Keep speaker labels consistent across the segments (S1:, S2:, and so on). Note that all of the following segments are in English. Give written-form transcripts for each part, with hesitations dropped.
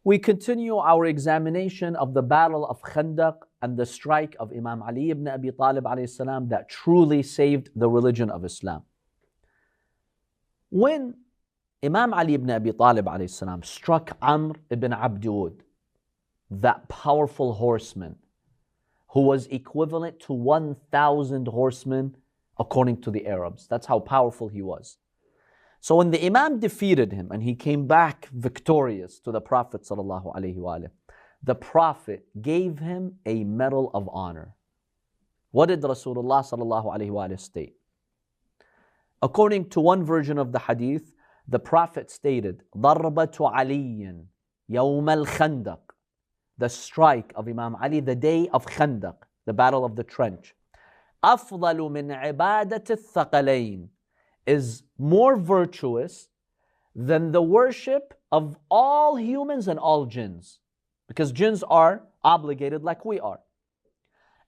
S1: We continue our examination of the battle of Khandaq and the strike of Imam Ali ibn Abi Talib alayhi salam that truly saved the religion of Islam. When Imam Ali ibn Abi Talib alayhi salam struck Amr ibn Abdud, that powerful horseman who was equivalent to 1,000 horsemen according to the Arabs. That's how powerful he was. So when the Imam defeated him and he came back victorious to the Prophet ﷺ, the Prophet gave him a medal of honor. What did Rasulullah ﷺ state? According to one version of the hadith, the Prophet stated, ضَرْبَةُ عَلِيٍّ يَوْمَ الْخَنْدَقِ, the strike of Imam Ali, the day of Khandaq, the battle of the trench. أَفْضَلُ مِنْ عِبَادَةِ الثَّقَلَيْنِ, is more virtuous than the worship of all humans and all jinns, because jinns are obligated like we are.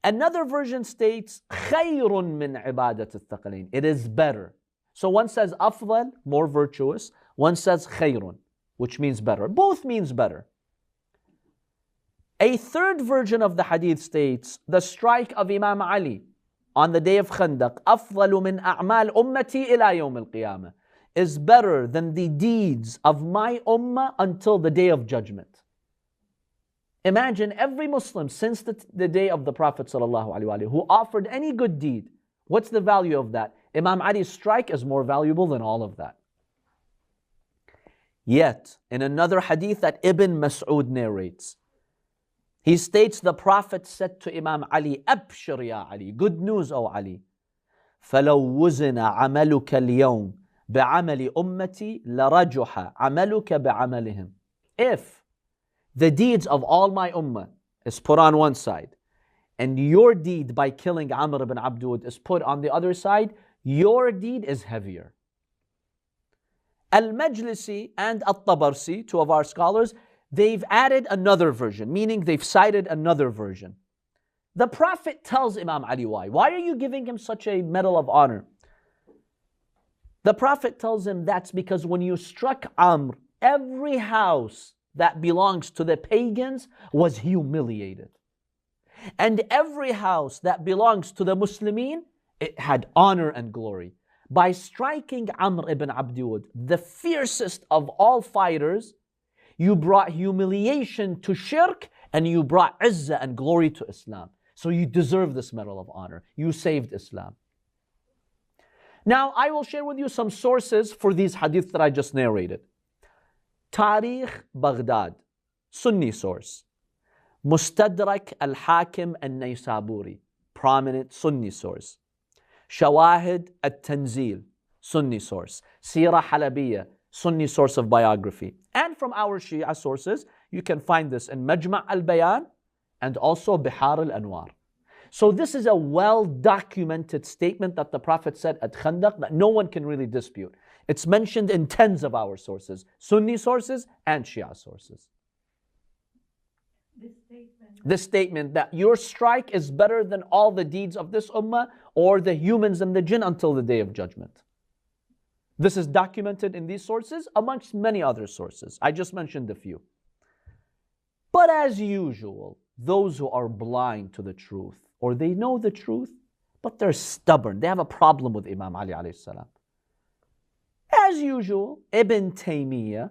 S1: Another version states خَيْرٌ مِنْ عِبَادَةِ الثَّقَلَيْنِ, it is better. So one says أفضل, more virtuous, one says خَيْرٌ, which means better. Both means better. A third version of the hadith states the strike of Imam Ali on the day of Khandaq, أفضل من أعمال أمتي إلى يوم القيامة, is better than the deeds of my ummah until the day of judgment. Imagine every Muslim since the day of the Prophet ﷺ who offered any good deed. What's the value of that? Imam Ali's strike is more valuable than all of that. Yet, in another hadith that Ibn Mas'ud narrates, he states the Prophet said to Imam Ali, أبشر يا Ali, good news, O Ali. فلو وزن عملك اليوم بعمل أمتي لرجح عملك بعملهم. If the deeds of all my ummah is put on one side, and your deed by killing Amr ibn Abdud is put on the other side, your deed is heavier. Al-Majlisi and At-Tabarsi, two of our scholars, they've added another version, meaning they've cited another version. The Prophet tells Imam Ali why. Why are you giving him such a medal of honor? The Prophet tells him that's because when you struck Amr, every house that belongs to the pagans was humiliated. And every house that belongs to the Muslimin, it had honor and glory. By striking Amr ibn Abdud, the fiercest of all fighters, you brought humiliation to shirk and you brought izzah and glory to Islam. So you deserve this medal of honor. You saved Islam. Now, I will share with you some sources for these hadiths that I just narrated. Tarikh Baghdad, Sunni source. Mustadrak al-Hakim al-Naysaburi, prominent Sunni source. Shawahid al-Tanzil, Sunni source. Sirah Halabiyya, Sunni source of biography. And from our Shia sources, you can find this in Majma' al-Bayan and also Bihar al-Anwar. So this is a well-documented statement that the Prophet said at Khandaq that no one can really dispute. It's mentioned in tens of our sources, Sunni sources and Shia sources. This statement that your strike is better than all the deeds of this ummah or the humans and the jinn until the day of judgment. This is documented in these sources amongst many other sources. I just mentioned a few. But as usual, those who are blind to the truth, or they know the truth, but they're stubborn, they have a problem with Imam Ali alayhi salam. As usual, Ibn Taymiyyah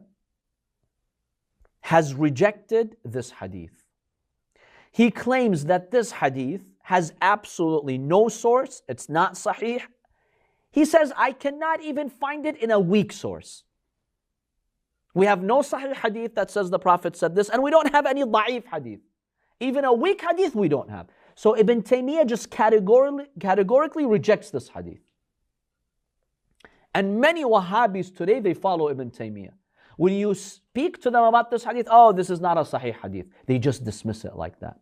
S1: has rejected this hadith. He claims that this hadith has absolutely no source, it's not sahih. He says, I cannot even find it in a weak source. We have no sahih hadith that says the Prophet said this, and we don't have any da'if hadith. Even a weak hadith we don't have. So Ibn Taymiyyah just categorically rejects this hadith. And many Wahhabis today, they follow Ibn Taymiyyah. When you speak to them about this hadith, oh, this is not a sahih hadith. They just dismiss it like that.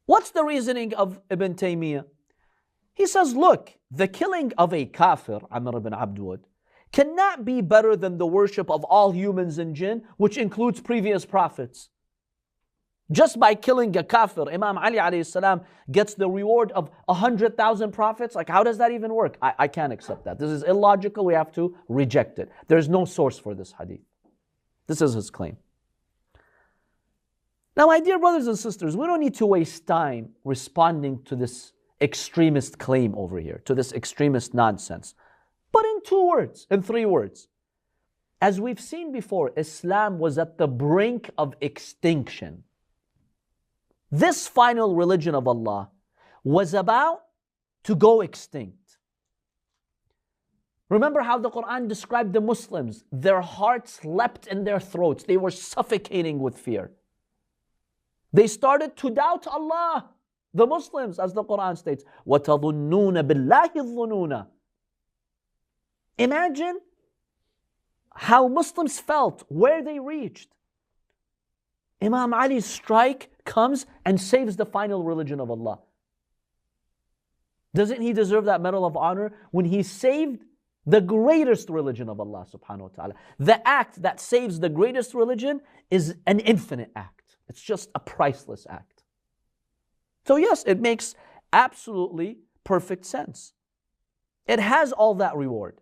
S1: What's the reasoning of Ibn Taymiyyah? He says, look, the killing of a kafir, Amr ibn Abdud, cannot be better than the worship of all humans and jinn, which includes previous prophets. Just by killing a kafir, Imam Ali alayhi salam gets the reward of 100,000 prophets. Like, how does that even work? I can't accept that. This is illogical. We have to reject it. There's no source for this hadith. This is his claim. Now, my dear brothers and sisters, we don't need to waste time responding to this extremist claim over here, to this extremist nonsense. But in 2 words, in 3 words, as we've seen before, Islam was at the brink of extinction. This final religion of Allah was about to go extinct. Remember how the Quran described the Muslims. Their hearts leapt in their throats. They were suffocating with fear. They started to doubt Allah. The Muslims, as the Quran states, وَتَظُنُّونَ بِاللَّهِ الظُّنُونَ. Imagine how Muslims felt, where they reached. Imam Ali's strike comes and saves the final religion of Allah. Doesn't he deserve that medal of honor when he saved the greatest religion of Allah subhanahu wa ta'ala? The act that saves the greatest religion is an infinite act. It's just a priceless act. So yes, it makes absolutely perfect sense. It has all that reward.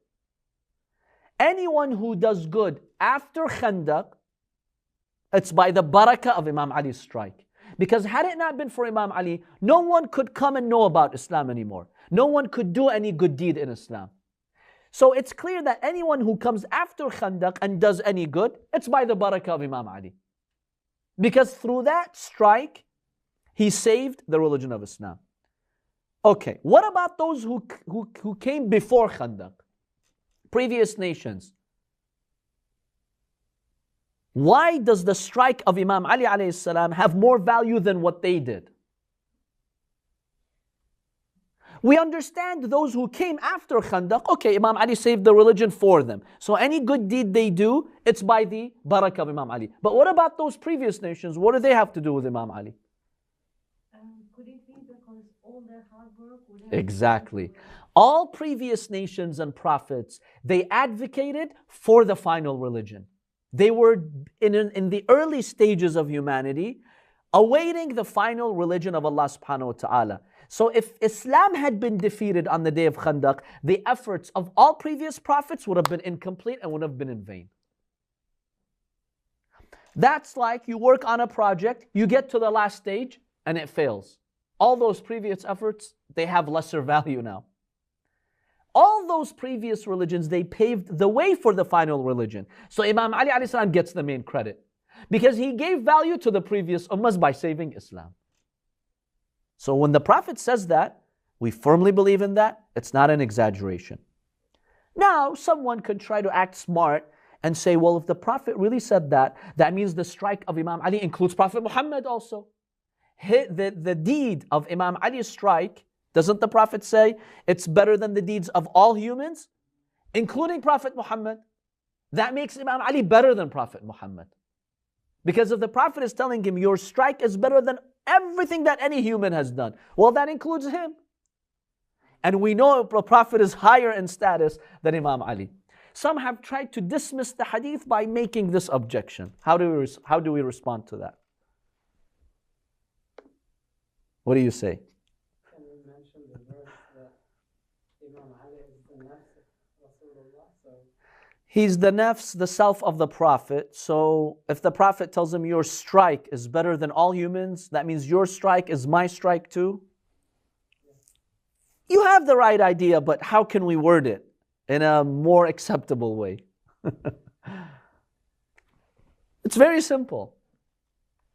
S1: Anyone who does good after Khandaq, it's by the barakah of Imam Ali's strike. Because had it not been for Imam Ali, no one could come and know about Islam anymore. No one could do any good deed in Islam. So it's clear that anyone who comes after Khandaq and does any good, it's by the barakah of Imam Ali. Because through that strike, he saved the religion of Islam. Okay, what about those who came before Khandaq? Previous nations. Why does the strike of Imam Ali alayhi salam have more value than what they did? We understand those who came after Khandaq, okay, Imam Ali saved the religion for them. So any good deed they do, it's by the barakah of Imam Ali. But what about those previous nations? What do they have to do with Imam Ali?
S2: Could it be because all their hard work would have...
S1: Exactly. All previous nations and prophets, they advocated for the final religion. They were in the early stages of humanity, awaiting the final religion of Allah subhanahu wa ta'ala. So if Islam had been defeated on the day of Khandaq, the efforts of all previous prophets would have been incomplete and would have been in vain. That's like you work on a project, you get to the last stage, and it fails. All those previous efforts, they have lesser value now. All those previous religions, they paved the way for the final religion. So Imam Ali alayhi salam gets the main credit because he gave value to the previous ummahs by saving Islam. So when the Prophet says that, we firmly believe in that. It's not an exaggeration. Now, someone could try to act smart and say, well, if the Prophet really said that, that means the strike of Imam Ali includes Prophet Muhammad also. The deed of Imam Ali's strike, doesn't the Prophet say it's better than the deeds of all humans, including Prophet Muhammad? That makes Imam Ali better than Prophet Muhammad. Because if the Prophet is telling him your strike is better than everything that any human has done, well, that includes him. And we know the Prophet is higher in status than Imam Ali. Some have tried to dismiss the hadith by making this objection. How do we respond to that? What do you say?
S3: Can you mention the verse that Imam Ali is the nafs of Rasulullah? So
S1: he's the nafs, the self of the Prophet. So if the Prophet tells him your strike is better than all humans, that means your strike is my strike too? You have the right idea, but how can we word it in a more acceptable way? It's very simple.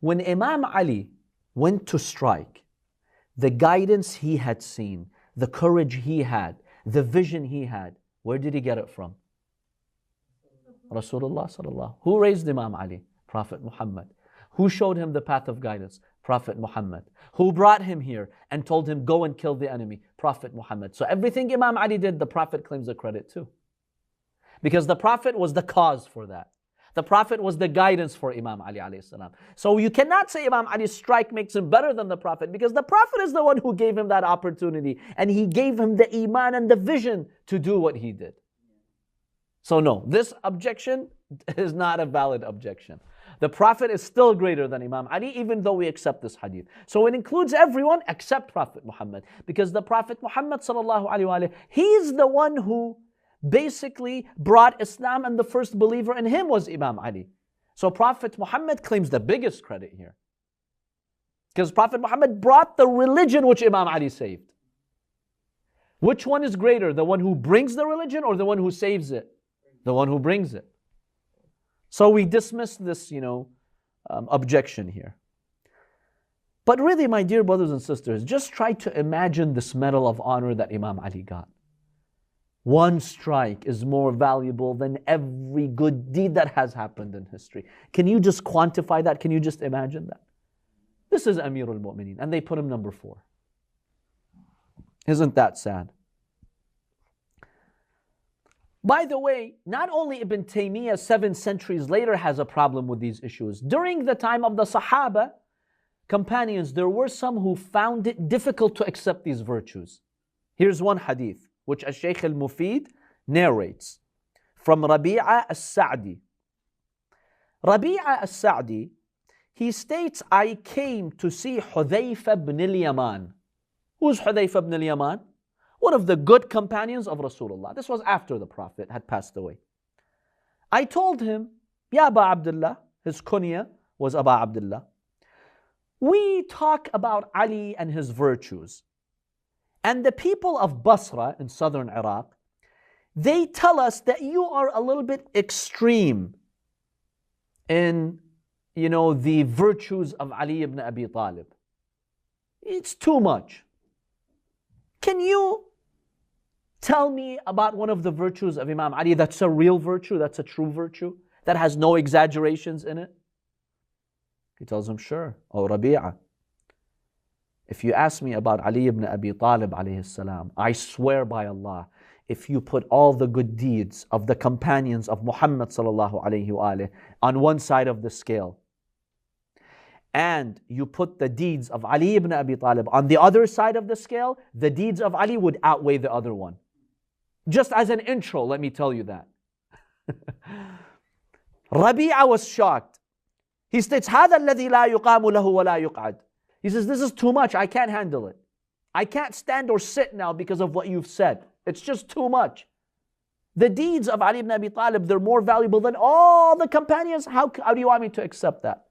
S1: When Imam Ali went to strike, the guidance he had seen, the courage he had, the vision he had, where did he get it from? Rasulullah sallallahu. Who raised Imam Ali? Prophet Muhammad. Who showed him the path of guidance? Prophet Muhammad. Who brought him here and told him, go and kill the enemy? Prophet Muhammad. So everything Imam Ali did, the Prophet claims the credit too. Because the Prophet was the cause for that. The Prophet was the guidance for Imam Ali alayhi salam. So you cannot say Imam Ali's strike makes him better than the Prophet, because the Prophet is the one who gave him that opportunity, and he gave him the iman and the vision to do what he did. So no, this objection is not a valid objection. The Prophet is still greater than Imam Ali, even though we accept this hadith. So it includes everyone except Prophet Muhammad, because the Prophet Muhammad sallallahu alaihi wasallam, he's the one who basically brought Islam, and the first believer in him was Imam Ali. So Prophet Muhammad claims the biggest credit here. Because Prophet Muhammad brought the religion which Imam Ali saved. Which one is greater? The one who brings the religion or the one who saves it? The one who brings it. So we dismiss this, objection here. But really, my dear brothers and sisters, just try to imagine this medal of honor that Imam Ali got. One strike is more valuable than every good deed that has happened in history. Can you just quantify that? Can you just imagine that? This is Amirul Mu'mineen, and they put him number 4. Isn't that sad? By the way, not only Ibn Taymiyyah 7 centuries later has a problem with these issues. During the time of the Sahaba, companions, there were some who found it difficult to accept these virtues. Here's one hadith, which Shaykh al-Mufid narrates from Rabi'a al-Sa'di. Rabi'a al-Sa'di, he states, I came to see Hudhayfa ibn al-Yaman. Who's Hudhayfa ibn al-Yaman? One of the good companions of Rasulullah. This was after the Prophet had passed away. I told him, Ya Aba Abdullah, his kunya was Aba Abdullah. We talk about Ali and his virtues. And the people of Basra in southern Iraq, they tell us that you are a little bit extreme in, the virtues of Ali ibn Abi Talib. It's too much. Can you tell me about one of the virtues of Imam Ali that's a real virtue, that's a true virtue, that has no exaggerations in it? He tells him, sure. Oh, Rabi'a, if you ask me about Ali ibn Abi Talib alayhi salam, I swear by Allah, if you put all the good deeds of the companions of Muhammad sallallahu alayhi wa on one side of the scale, and you put the deeds of Ali ibn Abi Talib on the other side of the scale, the deeds of Ali would outweigh the other one. Just as an intro, let me tell you that. Rabi'a was shocked. He states, هذا الذي لا يقام له ولا يقعد. He says, this is too much, I can't handle it. I can't stand or sit now because of what you've said. It's just too much. The deeds of Ali ibn Abi Talib, they're more valuable than all the companions. How do you want me to accept that?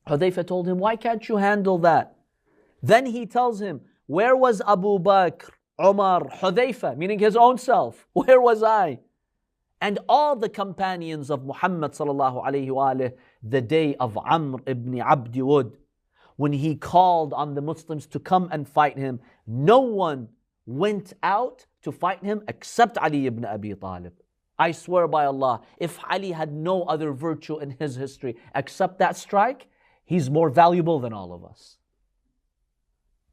S1: Hudhayfa told him, why can't you handle that? Then he tells him, where was Abu Bakr, Umar, Hudhayfa, meaning his own self? Where was I? And all the companions of Muhammad sallallahu alayhi wa the day of Amr ibn Abdi Wud, when he called on the Muslims to come and fight him, no one went out to fight him except Ali ibn Abi Talib. I swear by Allah, if Ali had no other virtue in his history except that strike, he's more valuable than all of us.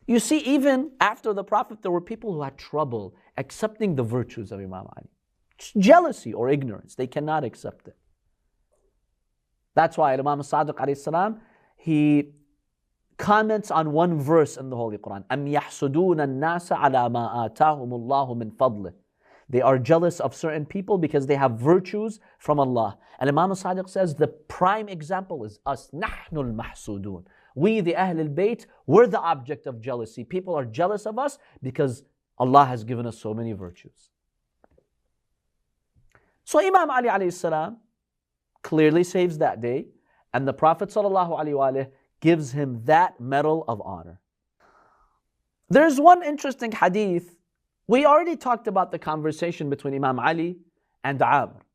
S1: You see, even after the Prophet, there were people who had trouble accepting the virtues of Imam Ali. It's jealousy or ignorance. They cannot accept it. That's why Imam Sadiq alayhi salam, he comments on one verse in the Holy Quran. أَمْ يَحْسُدُونَ النَّاسَ عَلَى مَا آتَاهُمُ اللَّهُ مِنْ فَضْلِهِ. They are jealous of certain people because they have virtues from Allah. And Imam Sadiq says the prime example is us. نَحْنُ الْمَحْسُودُونَ. We, the Ahl al-Bayt, we're the object of jealousy. People are jealous of us because Allah has given us so many virtues. So Imam Ali alayhi salam clearly saves that day, and the Prophet sallallahu alayhi wa gives him that medal of honor. There's one interesting hadith. We already talked about the conversation between Imam Ali and Amr.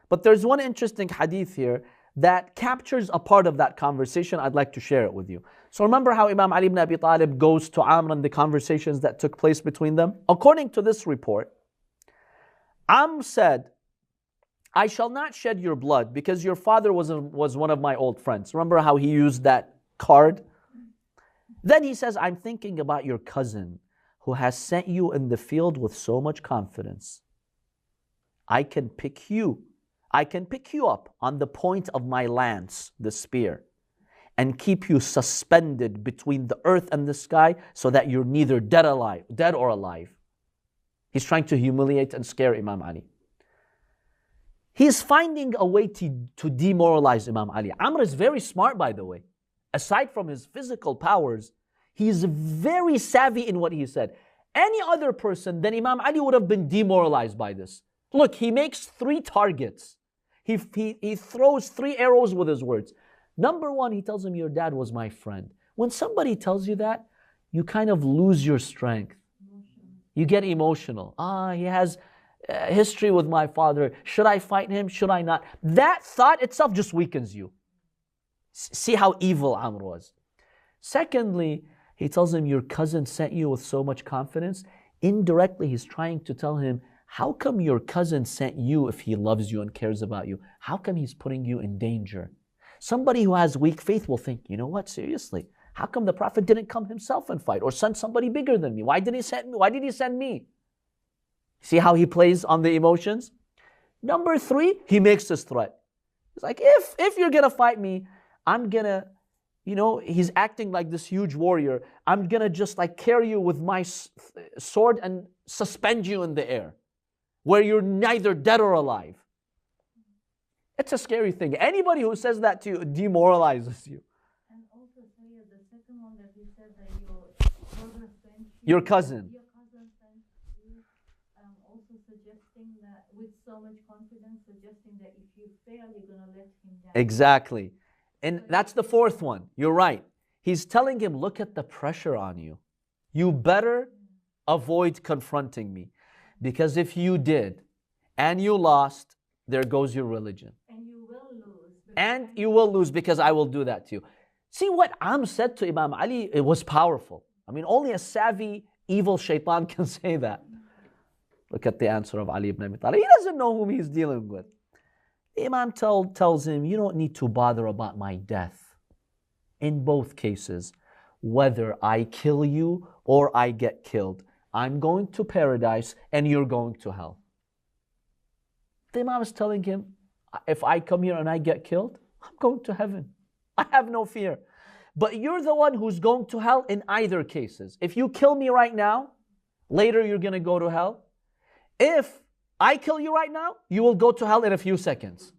S1: But there's one interesting hadith here that captures a part of that conversation. I'd like to share it with you. So remember how Imam Ali ibn Abi Talib goes to Amr and the conversations that took place between them? According to this report, Amr said, I shall not shed your blood because your father was one of my old friends. Remember how he used that card? Then he says, I'm thinking about your cousin who has sent you in the field with so much confidence. I can pick you up on the point of my lance, the spear, and keep you suspended between the earth and the sky so that you're neither dead or alive. He's trying to humiliate and scare Imam Ali. He's finding a way to demoralize Imam Ali. Amr is very smart, by the way. Aside from his physical powers, he's very savvy in what he said. Any other person than Imam Ali would have been demoralized by this. Look, he makes 3 targets. He throws 3 arrows with his words. Number 1, he tells him, your dad was my friend. When somebody tells you that, you kind of lose your strength. You get emotional. He has history with my father. Should I fight him? Should I not? That thought itself just weakens you. See how evil Amr was. Secondly, he tells him, your cousin sent you with so much confidence. Indirectly, he's trying to tell him, how come your cousin sent you if he loves you and cares about you? How come he's putting you in danger? Somebody who has weak faith will think, you know what, seriously, how come the Prophet didn't come himself and fight or send somebody bigger than me? Why did he send me? Why did he send me? See how he plays on the emotions? Number 3, he makes this threat. He's like, if you're going to fight me, I'm going to, he's acting like this huge warrior. I'm going to just like carry you with my sword and suspend you in the air, where you're neither dead or alive. It's a scary thing. Anybody who says that to you demoralizes you.
S2: And also, Sayyid, the second one that he said that your brother sent you,
S1: Your cousin.
S2: Your cousin sent you, also suggesting that, with so much confidence, suggesting that if you fail, you're going to let him down.
S1: Exactly. And that's the 4th one. You're right. He's telling him, look at the pressure on you. You better avoid confronting me. Because if you did, and you lost, there goes your religion.
S2: And you will lose.
S1: And you will lose because I will do that to you. See what Am said to Imam Ali, it was powerful. I mean, only a savvy, evil shaitan can say that. Look at the answer of Ali ibn Abi Talib. He doesn't know whom he's dealing with. The Imam tells him, you don't need to bother about my death. In both cases, whether I kill you or I get killed, I'm going to paradise and you're going to hell. The Imam is telling him, if I come here and I get killed, I'm going to heaven. I have no fear. But you're the one who's going to hell in either cases. If you kill me right now, later you're going to go to hell. If I kill you right now, you will go to hell in a few seconds.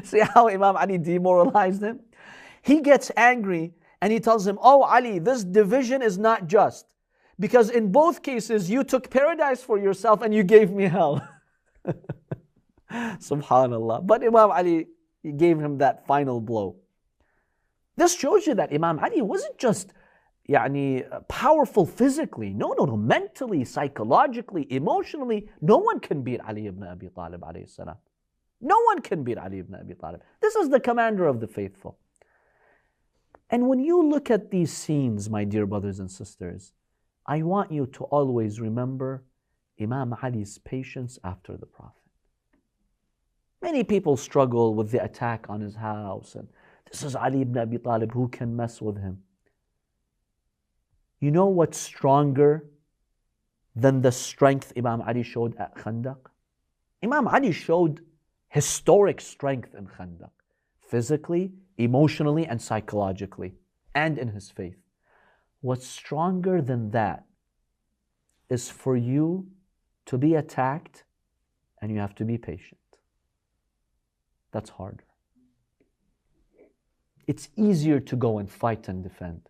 S1: See how Imam Ali demoralized him? He gets angry and he tells him, oh Ali, this division is not just. Because in both cases, you took paradise for yourself and you gave me hell. Subhanallah. But Imam Ali, he gave him that final blow. This shows you that Imam Ali wasn't just powerful physically. No. Mentally, psychologically, emotionally, no one can beat Ali ibn Abi Talib alayhi salam. No one can beat Ali ibn Abi Talib. This is the commander of the faithful. And when you look at these scenes, my dear brothers and sisters, I want you to always remember Imam Ali's patience after the Prophet. Many people struggle with the attack on his house, and this is Ali ibn Abi Talib, who can mess with him? You know what's stronger than the strength Imam Ali showed at Khandaq? Imam Ali showed historic strength in Khandaq, physically, emotionally, and psychologically, and in his faith. What's stronger than that is for you to be attacked and you have to be patient. That's harder. It's easier to go and fight and defend.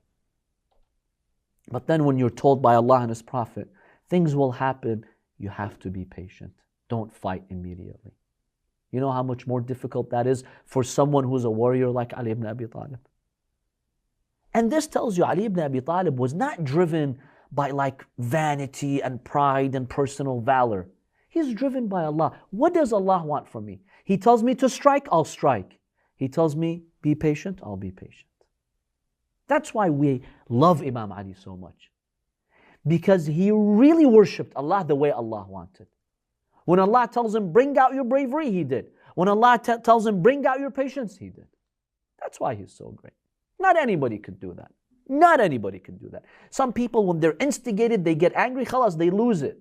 S1: But then when you're told by Allah and His Prophet, things will happen, you have to be patient. Don't fight immediately. You know how much more difficult that is for someone who's a warrior like Ali ibn Abi Talib. And this tells you Ali ibn Abi Talib was not driven by like vanity and pride and personal valor. He's driven by Allah. What does Allah want from me? He tells me to strike, I'll strike. He tells me, be patient, I'll be patient. That's why we love Imam Ali so much. Because he really worshipped Allah the way Allah wanted. When Allah tells him, bring out your bravery, he did. When Allah tells him, bring out your patience, he did. That's why he's so great. Not anybody could do that. Not anybody could do that. Some people, when they're instigated, they get angry, khalas, they lose it.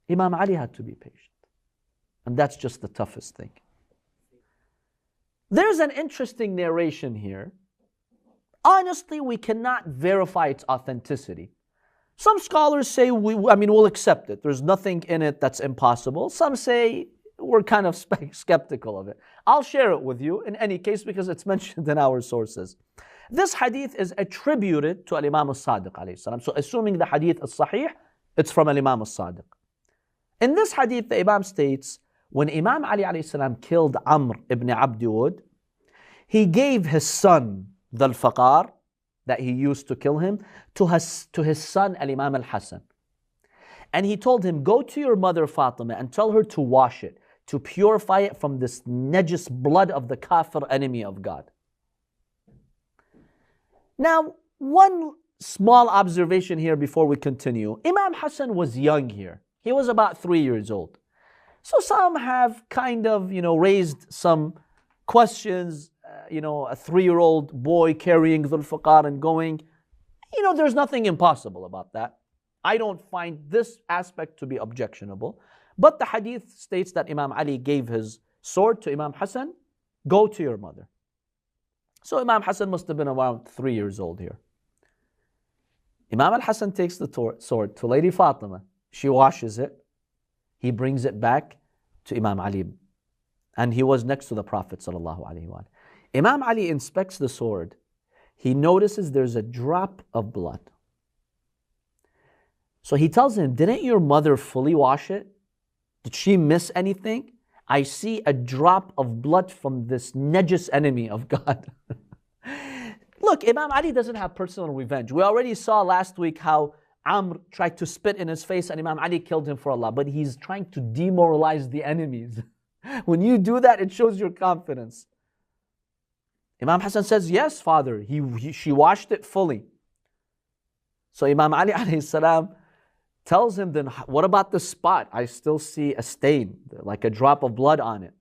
S1: Imam Ali had to be patient. And that's just the toughest thing. There's an interesting narration here. Honestly, we cannot verify its authenticity. Some scholars say, we'll accept it. There's nothing in it that's impossible. Some say, we're kind of skeptical of it. I'll share it with you in any case because it's mentioned in our sources. This hadith is attributed to Imam al-Sadiq alayhi salam. So assuming the hadith is sahih, it's from Imam al-Sadiq. In this hadith, the Imam states, when Imam Ali alayhi salam killed Amr ibn Abdi Wud, he gave his son, Dhul Faqar, that he used to kill him, to his son, Al-Imam al-Hasan. And he told him, go to your mother Fatima and tell her to wash it, to purify it from this najis blood of the kafir enemy of God. Now, one small observation here before we continue. Imam Hassan was young here. He was about 3 years old. So some have kind of, raised some questions. A 3-year-old boy carrying Dhul Faqar and going. There's nothing impossible about that. I don't find this aspect to be objectionable. But the hadith states that Imam Ali gave his sword to Imam Hassan. Go to your mother. So Imam Hassan must have been around 3 years old here. Imam al-Hassan takes the sword to Lady Fatima. She washes it. He brings it back to Imam Ali. And he was next to the Prophet ﷺ. Imam Ali inspects the sword. He notices there's a drop of blood. So he tells him, didn't your mother fully wash it? Did she miss anything? I see a drop of blood from this najis enemy of God. Look, Imam Ali doesn't have personal revenge. We already saw last week how Amr tried to spit in his face and Imam Ali killed him for Allah. But he's trying to demoralize the enemies. When you do that, it shows your confidence. Imam Hassan says, yes, father, she washed it fully. So Imam Ali alayhi salam tells him, then what about the spot? I still see a stain, like a drop of blood on it.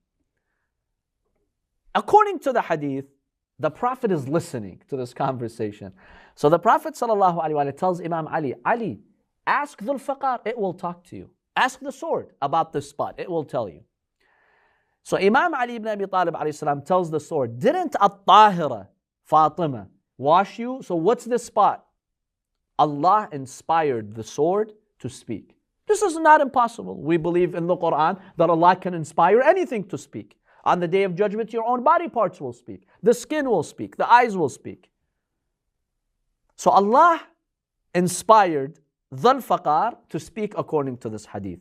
S1: According to the hadith, the Prophet is listening to this conversation. So the Prophet ﷺ tells Imam Ali, Ali, ask Dhul Faqar, it will talk to you. Ask the sword about this spot, it will tell you. So Imam Ali ibn Abi Talib ﷺ tells the sword, didn't At-Tahira, Fatima, wash you? So what's this spot? Allah inspired the sword to speak. This is not impossible. We believe in the Quran that Allah can inspire anything to speak. On the Day of Judgment, your own body parts will speak. The skin will speak. The eyes will speak. So Allah inspired Dhul Faqar to speak according to this hadith.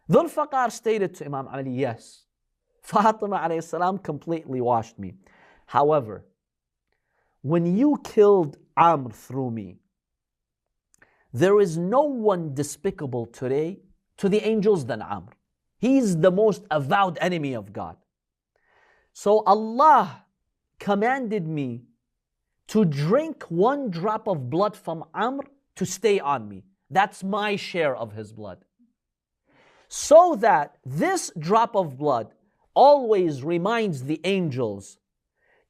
S1: Dhul Faqar stated to Imam Ali, yes, Fatima alayhi salam completely washed me. However, when you killed Amr through me, there is no one despicable today to the angels than Amr. He's the most avowed enemy of God. So Allah commanded me to drink one drop of blood from Amr to stay on me. That's my share of his blood. So that this drop of blood always reminds the angels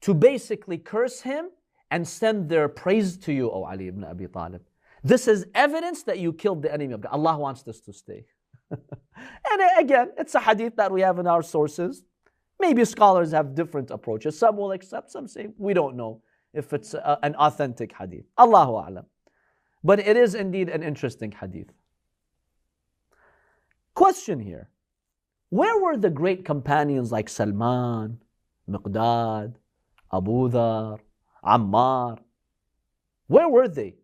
S1: to basically curse him and send their praise to you, O Ali ibn Abi Talib. This is evidence that you killed the enemy of God. Allah wants this to stay. And again, it's a hadith that we have in our sources. Maybe scholars have different approaches. Some will accept, some say, we don't know if it's an authentic hadith. Allahu a'lam. But it is indeed an interesting hadith. Question here. Where were the great companions like Salman, Miqdad, Abu Dhar, Ammar? Where were they?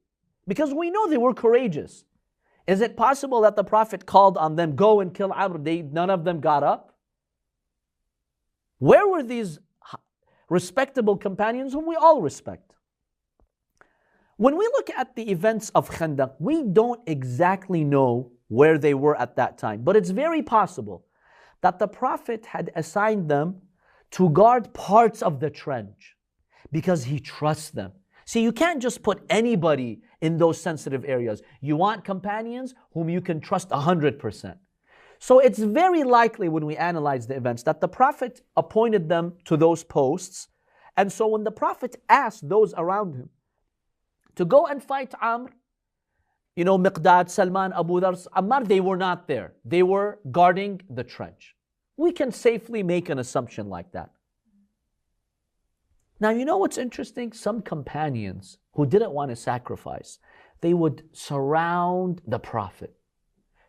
S1: Because we know they were courageous. Is it possible that the Prophet called on them, go and kill Amr, none of them got up? Where were these respectable companions whom we all respect? When we look at the events of Khandaq, we don't exactly know where they were at that time. But it's very possible that the Prophet had assigned them to guard parts of the trench because he trusts them. See, you can't just put anybody in those sensitive areas. You want companions whom you can trust 100%. So it's very likely when we analyze the events that the Prophet appointed them to those posts. And so when the Prophet asked those around him to go and fight Amr, Miqdad, Salman, Abu Dhar, Ammar, they were not there. They were guarding the trench. We can safely make an assumption like that. Now, you know what's interesting? Some companions who didn't want to sacrifice, they would surround the Prophet,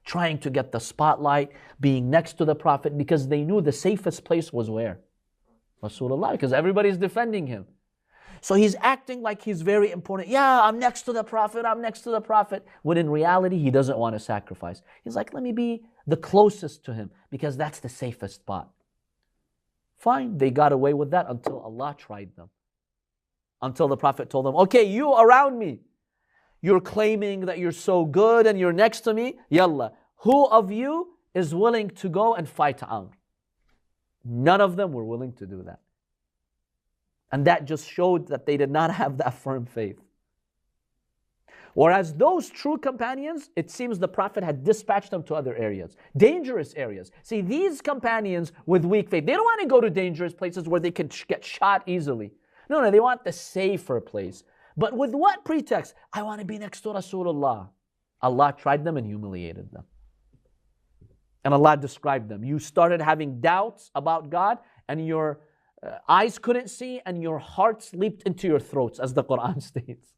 S1: trying to get the spotlight, being next to the Prophet, because they knew the safest place was where? Rasulullah, because everybody's defending him. So he's acting like he's very important. Yeah, I'm next to the Prophet, I'm next to the Prophet. When in reality, he doesn't want to sacrifice. He's like, let me be the closest to him, because that's the safest spot. Fine, they got away with that until Allah tried them. Until the Prophet told them, okay, you around me, you're claiming that you're so good and you're next to me, yalla, who of you is willing to go and fight Amr? None of them were willing to do that. And that just showed that they did not have that firm faith. Whereas those true companions, it seems the Prophet had dispatched them to other areas, dangerous areas. See, these companions with weak faith, they don't want to go to dangerous places where they can get shot easily. No, they want the safer place. But with what pretext? I want to be next to Rasulullah. Allah tried them and humiliated them. And Allah described them. You started having doubts about God, and your eyes couldn't see, and your hearts leaped into your throats, as the Quran states.